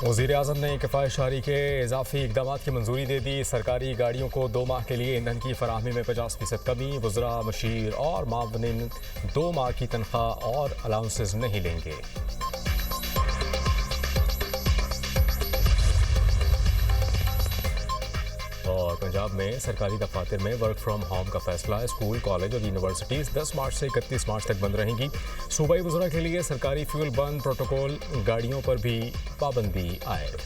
वज़ीर-ए-आज़म ने किफ़ायतशारी के इजाफी इक़दाम की मंजूरी दे दी। सरकारी गाड़ियों को 2 माह के लिए ईंधन की फराहमी में 50% कमी। वज़रा, मशीर और मावनिन 2 माह की तनख्वाह और अलाउंसेस नहीं लेंगे। और पंजाब में सरकारी दफ्तर में वर्क फ्राम होम का फैसला। स्कूल, कॉलेज और यूनिवर्सिटीज़ 10 मार्च से 31 मार्च तक बंद रहेंगी। सूबाई वज़रा के लिए सरकारी फ्यूल बंद। प्रोटोकॉल गाड़ियों पर भी पाबंदी आयद।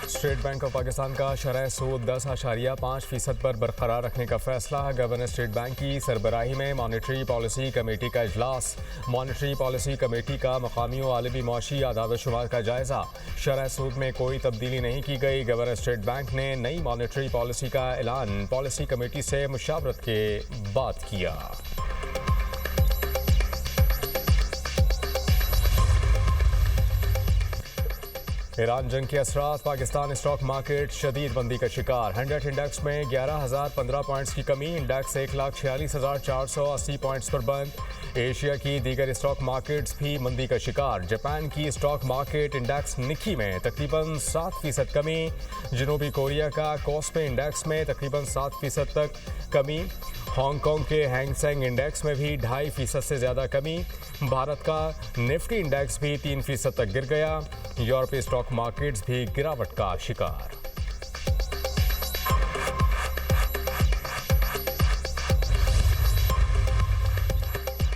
स्टेट बैंक ऑफ पाकिस्तान का शरह सूद 10.5% पर बरकरार रखने का फैसला। गवर्नर स्टेट बैंक की सरबराही में मॉनेटरी पॉलिसी कमेटी का इजलास। मॉनेटरी पॉलिसी कमेटी का मकामी और आलमी मुआशी आदाद व शुमार का जायजा। शरह सूद में कोई तब्दीली नहीं की गई। गवर्नर स्टेट बैंक ने नई मॉनेटरी पॉलिसी का ऐलान पॉलिसी कमेटी से मुशावरत के बाद किया। ईरान जंग के असरात। पाकिस्तान स्टॉक मार्केट शदीद मंदी का शिकार। 100 इंडेक्स में 11,015 पॉइंट्स की कमी। इंडेक्स 1,46,480 पॉइंट्स पर बंद। एशिया की दीगर स्टॉक मार्केट्स भी मंदी का शिकार। जापान की स्टॉक मार्केट इंडेक्स निकी में तकरीबन 7% कमी। जनूबी कोरिया का कोस्पी इंडेक्स में तकरीबन 7% तक कमी। हांगकांग के हैंग सेंग इंडेक्स में भी 2.5% से ज़्यादा कमी। भारत का निफ्टी इंडेक्स भी 3% तक गिर गया। यूरोपीय स्टॉक मार्केट्स भी गिरावट का शिकार।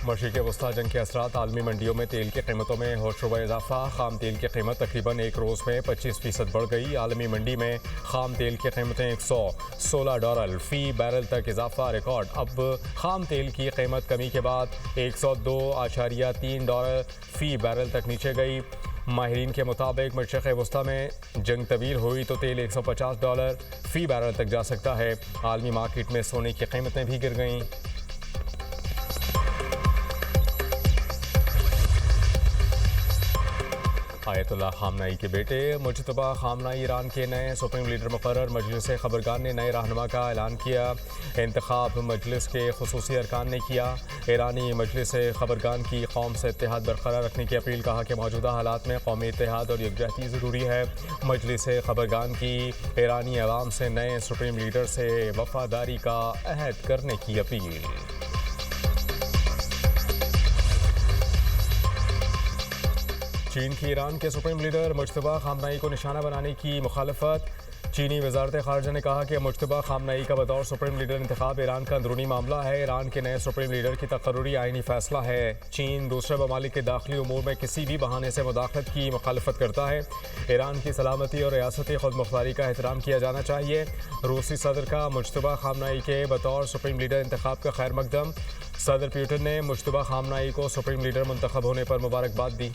मशरिक़ वस्ता जंग के असरात। आलमी मंडियों में तेल की कीमतों में होशरुबा इजाफा। खाम तेल की कीमत तकरीबन एक रोज़ में 25% बढ़ गई। आलमी मंडी में खाम तेल की कीमतें $116 फ़ी बैरल तक इजाफा रिकॉर्ड। अब खाम तेल की कीमत कमी के बाद $102.3 फ़ी बैरल तक नीचे गई। माहिरीन के मुताबिक मशरिक़ वस्ता में जंग तवील हुई तो तेल $150 फ़ी बैरल तक जा सकता है। आलमी मार्केट में सोने की कीमतें भी गिर गईं। आयतुल्लाह खामनाई के बेटे मुज्तबा खामनाई ईरान के नए सुप्रीम लीडर मुकर्रर। मजलिस खबरगान ने नए रहनुमा का ऐलान किया। इंतखाब मजलिस के खुसूसी अरकान ने किया। ईरानी मजलिस खबरगान की कौम से इत्तेहाद बरकरार रखने की अपील। कहा कि मौजूदा हालात में कौमी इत्तेहाद और यकजहती ज़रूरी है। मजलिस खबरगान की ईरानी अवाम से नए सुप्रीम लीडर से वफादारी का अहद करने की अपील। चीन की ईरान के सुप्रीम लीडर मुज्तबा खामनाई को निशाना बनाने की मुखालफत। चीनी वजारत खारजा ने कहा कि मुज्तबा खामनाई का बतौर सुप्रीम लीडर इंतखाब ईरान का अंदरूनी मामला है। ईरान के नए सुप्रीम लीडर की तकर्रुरी आईनी फैसला है। चीन दूसरे ममालिक के दाखिली उमूर में किसी भी बहाने से मुदाखलत की मुखालफत करता है। ईरान की सलामती और रियासती खुद मुख्तारी का एहतराम किया जाना चाहिए। रूसी सदर का मुज्तबा खामनाई के बतौर सुप्रीम लीडर इंतखाब का खैर मकदम। सदर पुतिन ने मुज्तबा खामनाई को सुप्रीम लीडर मुंतखब होने पर मुबारकबाद दी।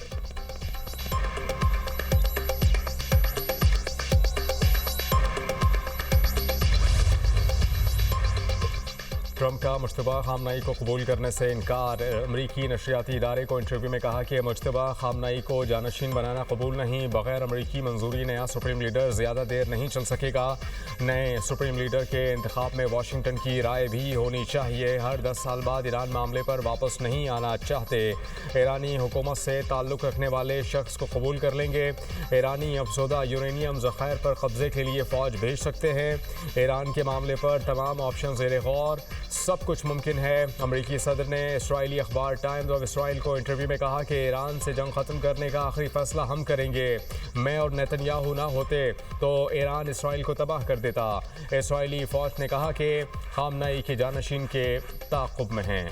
ट्रंप का मुज्तबा खामनाई को कबूल करने से इनकार। अमरीकी नशरियाती इदारे को इंटरव्यू में कहा कि मुज्तबा खामनाई को जानशीन बनाना कबूल नहीं। बगैर अमरीकी मंजूरी नया सुप्रीम लीडर ज़्यादा देर नहीं चल सकेगा। नए सुप्रीम लीडर के इंतखाब में वाशिंगटन की राय भी होनी चाहिए। हर 10 साल बाद ईरान मामले पर वापस नहीं आना चाहते। ईरानी हुकूमत से ताल्लुक़ रखने वाले शख्स को कबूल कर लेंगे। ईरानी अफसोदा यूरेनियम ज़ख़ायर पर कब्जे के लिए फ़ौज भेज सकते हैं। ईरान के मामले पर तमाम ऑप्शन ज़ेरे गौर। सब कुछ मुमकिन है। अमरीकी सदर ने इसराइली अखबार टाइम्स ऑफ इसराइल को इंटरव्यू में कहा कि ईरान से जंग ख़त्म करने का आखिरी फैसला हम करेंगे। मैं और नेतन्याहू ना होते तो ईरान इसराइल को तबाह कर देता। इसराइली फ़ौज ने कहा कि खामनाई के जानशीन के ताक़ुब में हैं।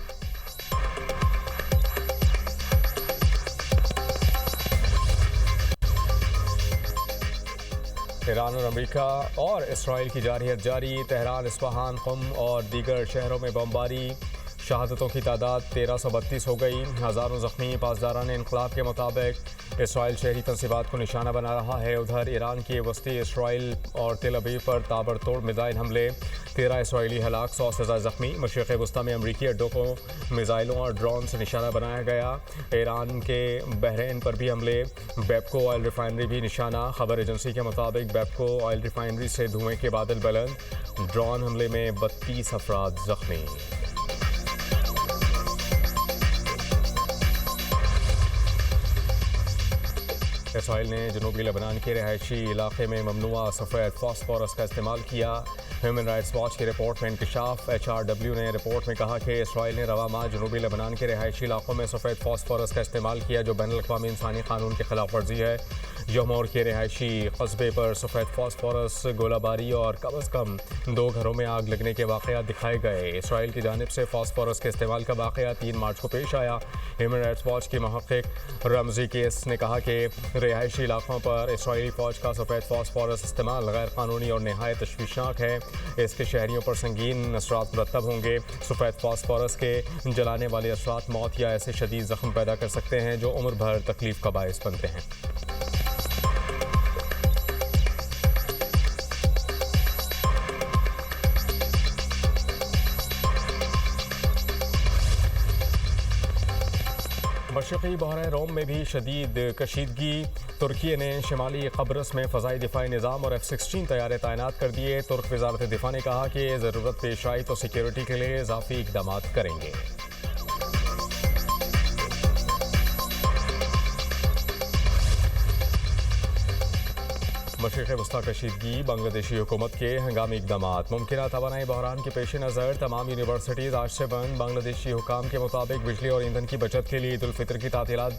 ईरान और अमेरिका और इसराइल की जारहियत जारी। तेहरान, इस्फहान, क़ुम और दीगर शहरों में बमबारी। शहादतों की तादाद 1332 हो गई। हज़ारों ज़ख्मी। पासदारान इनक़लाब के मुताबिक इसराइल शहरी तंसीबात को निशाना बना रहा है। उधर ईरान की वस्ती इसराइल और तेल अवीव पर ताबड़तोड़ मिज़ाइल हमले। 13 इसराइली हलाक, 100 से ज़्यादा ज़ख्मी। मशरिक़ वस्ता में अमरीकी अड्डों को मिज़ाइलों और ड्रोन से निशाना बनाया गया। ईरान के बहरीन पर भी हमले। बेपको ऑयल रिफाइनरी भी निशाना। खबर एजेंसी के मुताबिक बेपको ऑयल रिफाइनरी से धुएँ के बादल बुलंद। ड्रोन हमले में 32 अफराद ज़ख्मी। इसराइल ने जनूबी लेबनान के रहायशी इलाके में ममनुआ सफ़ेद फास्फोरस का इस्तेमाल किया। ह्यूमन राइट्स वॉच की रिपोर्ट में इंकशाफ। HRW ने रिपोर्ट में कहा कि इसराइल ने रवा माह जनूबी लेबनान के रहायशी इलाकों में सफ़ेद फास्फोरस का इस्तेमाल किया, जो बैनुल-अक़वामी इंसानी कानून की खिलाफ वर्जी है। यमौर के रहायशी कस्बे पर सफ़ेद फास्फोरस गोलाबारी और कम अज़ कम 2 घरों में आग लगने के वाक़यात दिखाए गए। इसराइल की जानिब से फास्फोरस के इस्तेमाल का वाक़या 3 मार्च को पेश आया। ह्यूमन राइट्स वॉच के महक़क़ रमज़ी केस ने कहा कि रिहायशी इलाकों पर इसराइली फ़ौज का सफ़ेद फास्फोरस इस्तेमाल गैर कानूनी और नहायत तशवीशनाक है। इसके शहरियों पर संगीन असरात मुरतब होंगे। सफ़ेद फास्फोरस के जलाने वाले असरात मौत या ऐसे शदीद ज़ख्म पैदा कर सकते हैं जो उम्र भर तकलीफ़ का बायस बनते हैं। मशरक़ी बहर रोम में भी शदीद कशीदगी। तुर्की ने शिमाली कब्रस में फ़ज़ाई दिफाई निज़ाम और F-16 तैयारे तैनात कर दिए। तुर्क वज़ारत दिफा ने कहा कि ज़रूरत पेश आई तो सिक्योरिटी के लिए इजाफ़ी इक़दाम करेंगे। मशरिक़ वस्ता कशीदगी, बांग्लादेशी हुकूमत के हंगामी इक़दाम। मुमकिन तवानाई बहरान के पेश नज़र तमाम यूनिवर्सिटीज़ आज से बंद। बांग्लादेशी हुकाम के मुताबिक बिजली और ईंधन की बचत के लिए ईद उल फितर की तातीलात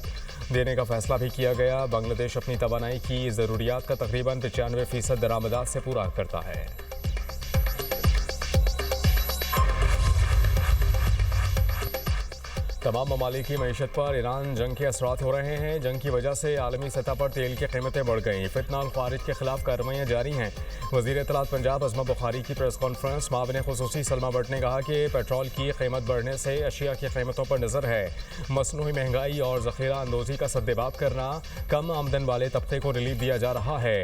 देने का फैसला भी किया गया। बांग्लादेश अपनी तवानाई की ज़रूरियात का तकरीबन 95% दरामदात से पूरा करता है। तमाम ममालिक की मईशत पर ईरान जंग के असरात हो रहे हैं। जंग की वजह से आलमी सतह पर तेल की कीमतें बढ़ गईं। फितना और खारिज के खिलाफ कार्रवाइयाँ जारी हैं। वज़ीर इत्तलात पंजाब अज़मा बुखारी की प्रेस कॉन्फ्रेंस। मावने खुसूसी सलमा भट्ट ने कहा कि पेट्रोल की कीमत बढ़ने से अशिया की कीमतों पर नज़र है। मसनूई महंगाई और ज़ख़ीरा अंदोज़ी का सद्देबाब करना, कम आमदन वाले तबके को रिलीफ दिया जा रहा है।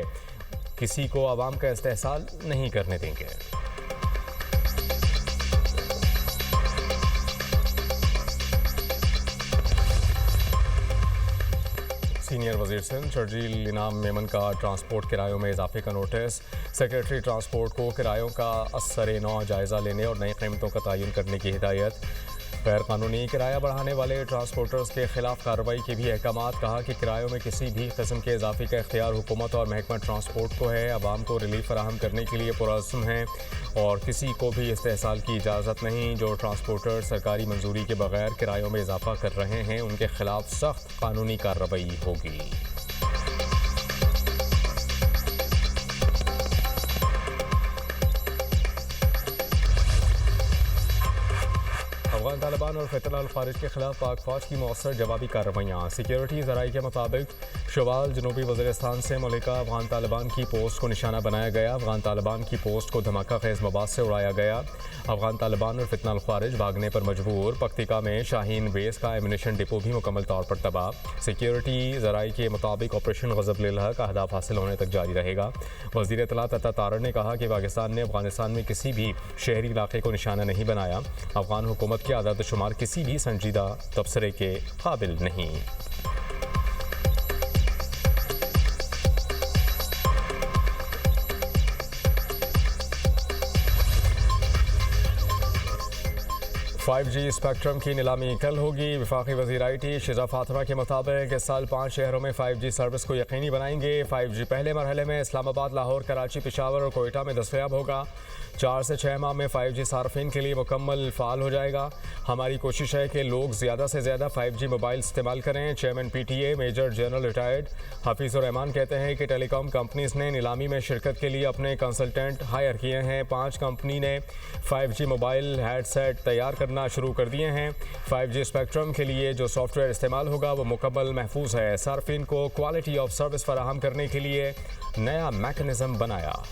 किसी को आवाम का इस्तेहसाल नहीं करने देंगे। सीनियर वज़ीर सिंध शर्जील इनाम मेमन का ट्रांसपोर्ट किरायों में इजाफे का नोटिस। सेक्रेटरी ट्रांसपोर्ट को किरायों का असर नौ जायज़ा लेने और नई कीमतों का तयन करने की हिदायत। गैर कानूनी किराया बढ़ाने वाले ट्रांसपोर्टर्स के खिलाफ कार्रवाई के भी अहकामात। कहा कि किरायों में किसी भी किस्म के इजाफे का इख्तियार हुकूमत और महकमा ट्रांसपोर्ट को है। आवाम को रिलीफ फराहम करने के लिए पुरअज़्म है और किसी को भी इस्तेहसाल की इजाज़त नहीं। जो ट्रांसपोर्टर सरकारी मंजूरी के बगैर किरायों में इजाफा कर रहे हैं उनके खिलाफ सख्त कानूनी कार्रवाई होगी। अफगान तालिबान और फितना अल खारिज के खिलाफ पाक फौज की मौसर जवाबी कार्रवाइयाँ। सिक्योरिटी ज़राई के मुताबिक शवाल जनूबी वज़ीरिस्तान से मलिका अफगान तालिबान की पोस्ट को निशाना बनाया गया। अफगान तालिबान की पोस्ट को धमाका खेज़ मवाद से उड़ाया गया। अफगान तालिबान और फितना अल खारिज भागने पर मजबूर। पख्तिका में शाहीन बेस का एमिनेशन डिपो भी मुकम्मल तौर पर तबाह। सिक्योरिटी ज़राई के मुताबिक ऑपरेशन ग़ज़ब लेला का अहदाफ हासिल होने तक जारी रहेगा। वज़ीर इत्तलात अता तारड़ ने कहा कि पाकिस्तान ने अफगानिस्तान में किसी भी शहरी इलाके को निशाना नहीं बनाया। अफगान हुकूमत की आदाद शुमार किसी भी संजीदा तबसरे के काबिल नहीं। फाइव जी स्पेक्ट्रम की नीलामी कल होगी। वफाकी वज़ीर IT शिजा फातिमा के मुताबिक इस साल 5 शहरों में 5G सर्विस को यकीनी बनाएंगे। 5G पहले मरहले में इस्लामाबाद, लाहौर, कराची, पेशावर और कोयटा में दस्तयाब होगा। 4 से 6 माह में 5G सार्फिन के लिए मुकम्मल फ़ाल हो जाएगा। हमारी कोशिश है कि लोग ज़्यादा से ज़्यादा 5G मोबाइल इस्तेमाल करें। Chairman PTA major general retired Hafeezur Rehman कहते हैं कि टेलीकॉम कंपनीज़ ने नीलामी में शिरकत के लिए अपने कंसल्टेंट हायर किए हैं। 5 कंपनी ने 5G मोबाइल हैंडसेट तैयार करना शुरू कर दिए हैं। 5G स्पेक्ट्रम के लिए जो सॉफ्टवेयर इस्तेमाल होगा वो मुकम्मल महफूज है। सार्फिन को क्वालिटी ऑफ सर्विस फराहम करने के लिए नया मैकेनिज़्म बनाया।